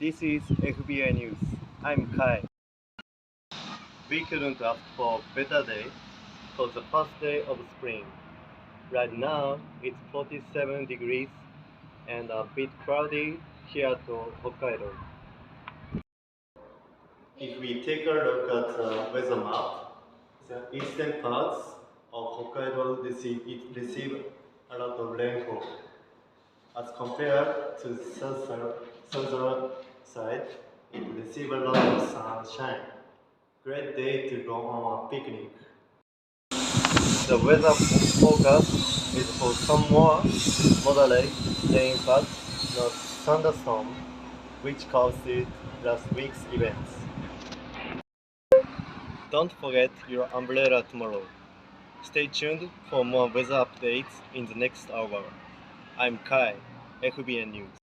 This is FBI News. I'm Kai. We couldn't ask for a better day for the first day of spring. Right now, it's 47 degrees and a bit cloudy here to Hokkaido. If we take a look at the weather map, the eastern parts of Hokkaido receive a lot of rainfall. As compared to the southern side, it receives a lot of sunshine. Great day to go on a picnic. The weather forecast is for some more moderate rain but not thunderstorm, which caused last week's events. Don't forget your umbrella tomorrow. Stay tuned for more weather updates in the next hour. I'm Kai, FBN News.